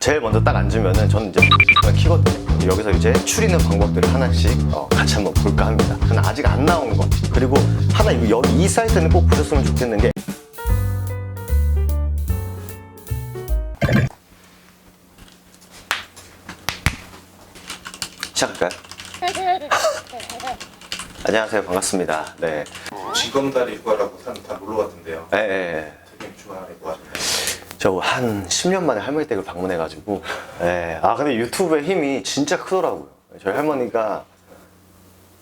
제일 먼저 딱 앉으면은 저는 이제 키거든요. 여기서 이제 추리는 방법들을 하나씩 같이 한번 볼까 합니다. 근데 아직 안 나온 것. 그리고 하나 여기 이 사이트는 꼭 보셨으면 좋겠는 게 시작할까요? 안녕하세요. 반갑습니다. 네. 지검다리 휴가라고 다 놀러 갔던데요. 네. 되게 좋아할 것 같아요. 저 한 10년 만에 할머니 댁을 방문해가지고 근데 유튜브의 힘이 진짜 크더라고요. 저희 할머니가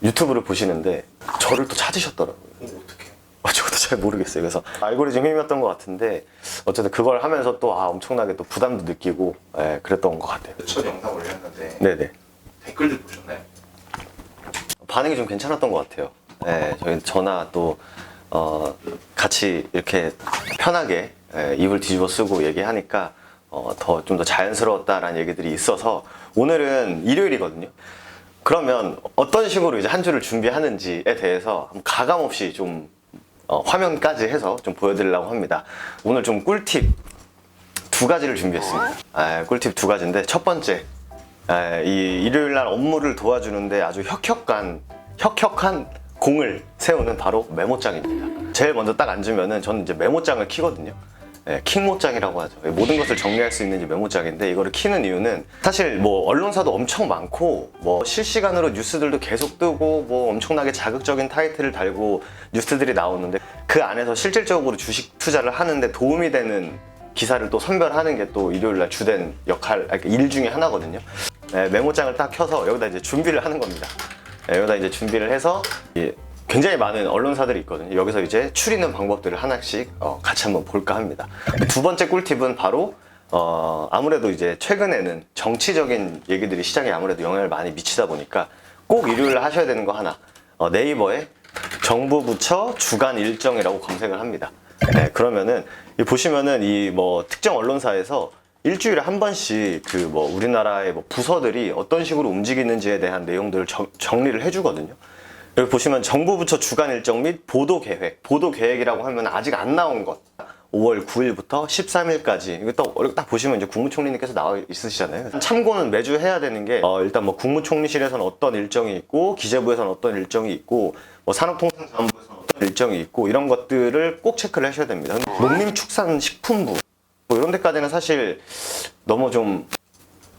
유튜브를 보시는데 저를 또 찾으셨더라고요. 어떻게? 저도 잘 모르겠어요. 그래서 알고리즘 힘이었던 것 같은데 어쨌든 그걸 하면서 또 엄청나게 또 부담도 느끼고 그랬던 것 같아요. 첫 영상 올렸는데 네네. 댓글들 보셨나요? 반응이 좀 괜찮았던 것 같아요. 저희 저나 또 같이 이렇게 편하게 입을 뒤집어 쓰고 얘기하니까 좀 더 자연스러웠다라는 얘기들이 있어서 오늘은 일요일이거든요. 그러면 어떤 식으로 이제 한 주를 준비하는지에 대해서 가감 없이 좀 화면까지 해서 좀 보여드리려고 합니다. 오늘 좀 꿀팁 두 가지를 준비했습니다. 꿀팁 두 가지인데 첫 번째, 이 일요일 날 업무를 도와주는데 아주 혁혁한 공을 세우는 바로 메모장입니다. 제일 먼저 딱 앉으면은 저는 이제 메모장을 키거든요. 킹모장이라고 하죠. 모든 것을 정리할 수 있는 메모장인데 이거를 키는 이유는 사실 뭐 언론사도 엄청 많고 뭐 실시간으로 뉴스들도 계속 뜨고 뭐 엄청나게 자극적인 타이틀을 달고 뉴스들이 나오는데 그 안에서 실질적으로 주식 투자를 하는데 도움이 되는 기사를 또 선별하는 게 또 일요일날 주된 일 중에 하나거든요. 메모장을 딱 켜서 여기다 이제 준비를 하는 겁니다. 여기다 이제 준비를 해서 굉장히 많은 언론사들이 있거든요. 여기서 이제 추리는 방법들을 하나씩 같이 한번 볼까 합니다. 두 번째 꿀팁은 바로 아무래도 이제 최근에는 정치적인 얘기들이 시장에 아무래도 영향을 많이 미치다 보니까 꼭 일요일에 하셔야 되는 거 하나, 네이버에 정부 부처 주간 일정이라고 검색을 합니다. 그러면은 보시면은 이 뭐 특정 언론사에서 일주일에 한 번씩 그 뭐 우리나라의 뭐 부서들이 어떤 식으로 움직이는지에 대한 내용들을 정리를 해주거든요. 여기 보시면 정부 부처 주간 일정 및 보도 계획이라고 하면 아직 안 나온 것. 5월 9일부터 13일까지. 이거 딱 보시면 이제 국무총리님께서 나와 있으시잖아요. 참고는 매주 해야 되는 게 일단 뭐 국무총리실에서는 어떤 일정이 있고 기재부에서는 어떤 일정이 있고 뭐 산업통상자원부에서는 어떤 일정이 있고 이런 것들을 꼭 체크를 하셔야 됩니다. 농림축산식품부 뭐 이런 데까지는 사실 너무 좀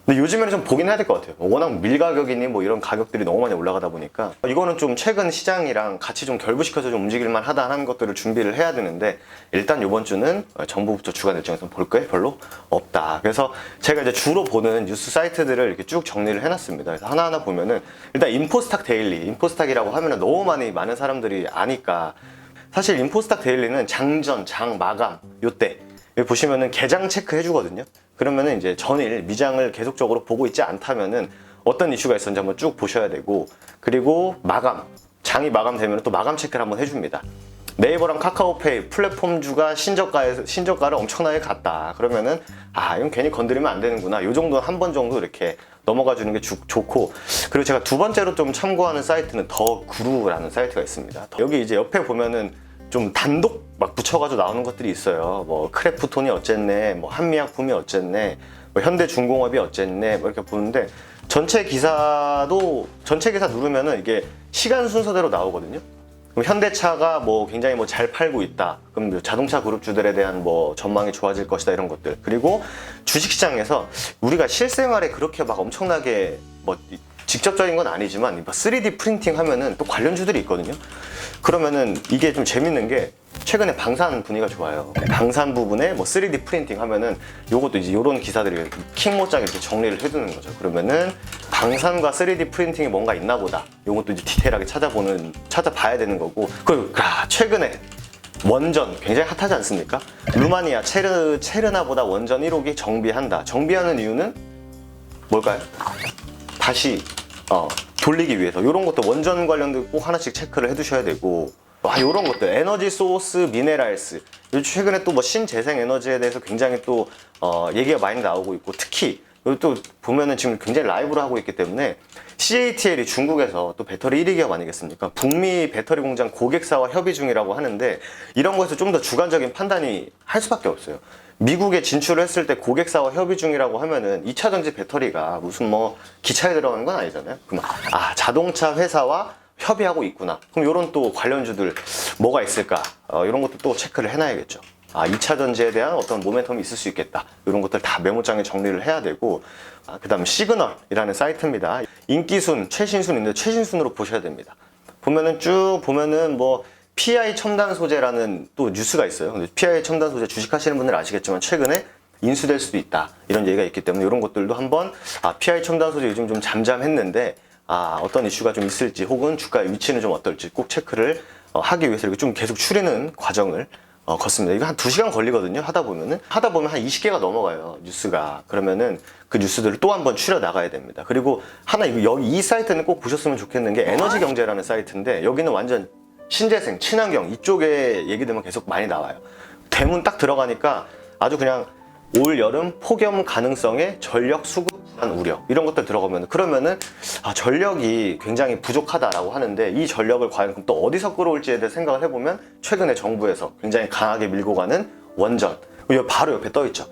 근데 요즘에는 좀 보긴 해야 될 것 같아요. 워낙 밀가격이니 뭐 이런 가격들이 너무 많이 올라가다 보니까 이거는 좀 최근 시장이랑 같이 좀 결부시켜서 좀 움직일만 하다 하는 것들을 준비를 해야 되는데 일단 이번 주는 정부 부처 주간 일정에서 볼 게 별로 없다. 그래서 제가 이제 주로 보는 뉴스 사이트들을 이렇게 쭉 정리를 해놨습니다. 그래서 하나하나 보면은 일단 인포스탁 데일리, 인포스탁이라고 하면은 너무 많은 사람들이 아니까 사실 인포스탁 데일리는 장전, 장 마감 요때 여기 보시면은 개장 체크 해주거든요. 그러면은 이제 전일 미장을 계속적으로 보고 있지 않다면은 어떤 이슈가 있었는지 한번 쭉 보셔야 되고 그리고 장이 마감되면 또 마감 체크를 한번 해줍니다. 네이버랑 카카오페이 플랫폼주가 신저가를 엄청나게 갔다. 그러면은 이건 괜히 건드리면 안 되는구나. 요 정도 한 번 정도 이렇게 넘어가 주는 게 좋고 그리고 제가 두 번째로 좀 참고하는 사이트는 더 구루라는 사이트가 있습니다. 여기 이제 옆에 보면은 좀 단독 막 붙여가지고 나오는 것들이 있어요. 뭐 크래프톤이 어쨌네, 뭐 한미약품이 어쨌네, 뭐 현대중공업이 어쨌네, 뭐 이렇게 보는데 전체 기사 누르면은 이게 시간 순서대로 나오거든요. 그럼 현대차가 뭐 굉장히 뭐 잘 팔고 있다. 그럼 자동차 그룹주들에 대한 뭐 전망이 좋아질 것이다 이런 것들. 그리고 주식시장에서 우리가 실생활에 그렇게 막 엄청나게 뭐 직접적인 건 아니지만 3D 프린팅 하면은 또 관련주들이 있거든요. 그러면은 이게 좀 재밌는 게 최근에 방산 분위기가 좋아요. 방산 부분에 뭐 3D 프린팅 하면은 요것도 이제 요런 기사들이 킹모장 이렇게 정리를 해두는 거죠. 그러면은 방산과 3D 프린팅이 뭔가 있나 보다. 요것도 이제 디테일하게 찾아봐야 되는 거고. 그리고 최근에 원전 굉장히 핫하지 않습니까? 루마니아 체르나보다 원전 1호기 정비한다. 정비하는 이유는 뭘까요? 다시 돌리기 위해서 이런 것도 원전 관련도 꼭 하나씩 체크를 해두셔야 되고 이런 것들 에너지 소스 미네랄스 최근에 또 뭐 신재생 에너지에 대해서 굉장히 또 얘기가 많이 나오고 있고 특히 또 보면은 지금 굉장히 라이브로 하고 있기 때문에 CATL이 중국에서 또 배터리 1위 기업 아니겠습니까? 북미 배터리 공장 고객사와 협의 중이라고 하는데 이런 거에서 좀 더 주관적인 판단이 할 수밖에 없어요. 미국에 진출을 했을 때 고객사와 협의 중이라고 하면은 2차 전지 배터리가 무슨 뭐 기차에 들어가는 건 아니잖아요. 그럼 자동차 회사와 협의하고 있구나. 그럼 이런 또 관련주들 뭐가 있을까? 이런 것도 또 체크를 해놔야겠죠. 2차 전지에 대한 어떤 모멘텀이 있을 수 있겠다. 이런 것들 다 메모장에 정리를 해야 되고, 그 다음 시그널이라는 사이트입니다. 인기순, 최신순인데 최신순으로 보셔야 됩니다. 보면은 쭉 보면은 뭐 PI 첨단 소재라는 또 뉴스가 있어요. 근데 PI 첨단 소재 주식하시는 분들 아시겠지만 최근에 인수될 수도 있다. 이런 얘기가 있기 때문에 이런 것들도 한번 PI 첨단 소재 요즘 좀 잠잠했는데 어떤 이슈가 좀 있을지 혹은 주가의 위치는 좀 어떨지 꼭 체크를 하기 위해서 이렇게 좀 계속 추리는 과정을 걷습니다. 이거 한 2시간 걸리거든요. 하다 보면 한 20개가 넘어가요. 뉴스가. 그러면은 그 뉴스들을 또 한 번 추려 나가야 됩니다. 그리고 이 사이트는 꼭 보셨으면 좋겠는 게 에너지 경제라는 사이트인데 여기는 완전 신재생, 친환경 이쪽에 얘기들만 계속 많이 나와요. 대문 딱 들어가니까 아주 그냥 올 여름 폭염 가능성에 전력 수급 불안 우려 이런 것들 들어가면 그러면은 전력이 굉장히 부족하다라고 하는데 이 전력을 과연 또 어디서 끌어올지에 대해 생각을 해보면 최근에 정부에서 굉장히 강하게 밀고 가는 원전 여기 바로 옆에 떠 있죠.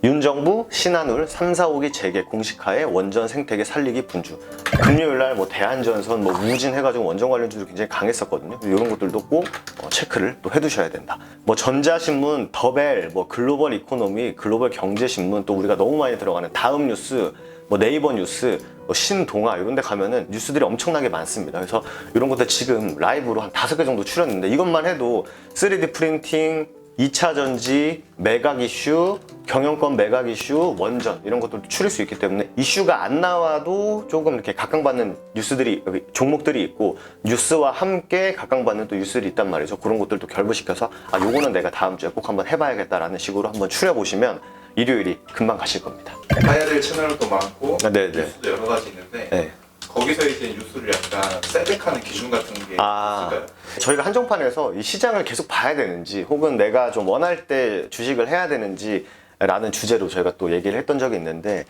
윤 정부 신한울 3, 4, 5기 재개 공식하에 원전 생태계 살리기 분주. 금요일날 뭐 대한전선 뭐 우진 해가지고 원전 관련주도 굉장히 강했었거든요. 이런 것들도 꼭 체크를 또 해두셔야 된다. 뭐 전자신문, 더벨, 뭐 글로벌 이코노미, 글로벌 경제신문 또 우리가 너무 많이 들어가는 다음 뉴스, 뭐 네이버 뉴스, 뭐 신동아 이런 데 가면은 뉴스들이 엄청나게 많습니다. 그래서 이런 것들 지금 라이브로 한 5개 정도 추렸는데 이것만 해도 3D 프린팅, 2차 전지, 매각 이슈, 경영권 매각 이슈, 원전 이런 것들도 추릴 수 있기 때문에 이슈가 안 나와도 조금 이렇게 각광받는 뉴스들이 종목들이 있고 뉴스와 함께 각광받는 또 뉴스들이 있단 말이죠. 그런 것들도 결부시켜서 요거는 내가 다음 주에 꼭 한번 해봐야겠다라는 식으로 한번 추려보시면 일요일이 금방 가실 겁니다. 봐야 될 채널도 많고 네네. 뉴스도 여러 가지 있는데 네. 거기서 이제 뉴스를 약간 셀렉하는 기준 같은 게 있을까요? 저희가 한정판에서 이 시장을 계속 봐야 되는지 혹은 내가 좀 원할 때 주식을 해야 되는지 라는 주제로 저희가 또 얘기를 했던 적이 있는데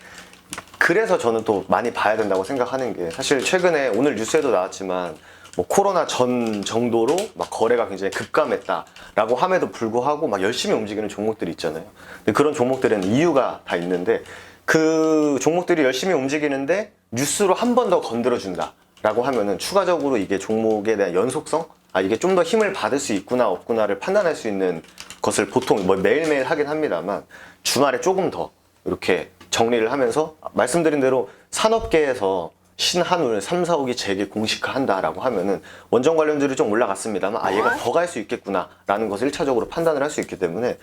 그래서 저는 또 많이 봐야 된다고 생각하는 게 사실 최근에 오늘 뉴스에도 나왔지만 뭐 코로나 전 정도로 막 거래가 굉장히 급감했다라고 함에도 불구하고 막 열심히 움직이는 종목들이 있잖아요. 근데 그런 종목들에는 이유가 다 있는데 그 종목들이 열심히 움직이는데 뉴스로 한 번 더 건드려준다 라고 하면은 추가적으로 이게 종목에 대한 연속성? 이게 좀 더 힘을 받을 수 있구나 없구나를 판단할 수 있는 것을 보통 뭐 매일매일 하긴 합니다만 주말에 조금 더 이렇게 정리를 하면서 말씀드린 대로 산업계에서 신한울 3, 4, 5기 재개 공식화한다라고 하면은 원전 관련주들이 좀 올라갔습니다만 얘가 더 갈 수 있겠구나 라는 것을 1차적으로 판단을 할 수 있기 때문에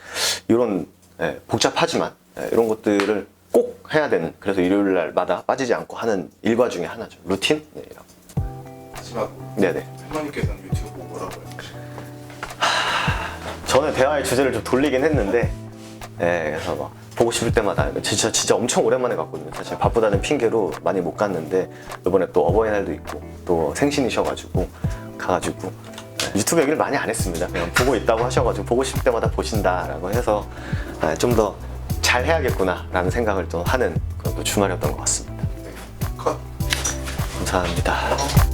이런 복잡하지만 이런 것들을 꼭 해야 되는 그래서 일요일 날마다 빠지지 않고 하는 일과 중에 하나죠. 루틴? 네, 마지막으로 네네. 할머니께서는 유튜브 보고 뭐라고요? 저는 대화의 주제를 좀 돌리긴 했는데 그래서 막 보고 싶을 때마다 진짜 엄청 오랜만에 갔거든요. 사실 바쁘다는 핑계로 많이 못 갔는데 이번에 또 어버이날도 있고 또 생신이셔가지고 가가지고 유튜브 얘기를 많이 안 했습니다. 그냥 보고 있다고 하셔가지고 보고 싶을 때마다 보신다라고 해서 좀 더 잘 해야겠구나 라는 생각을 좀 하는 그런 또 주말이었던 것 같습니다. 컷. 감사합니다.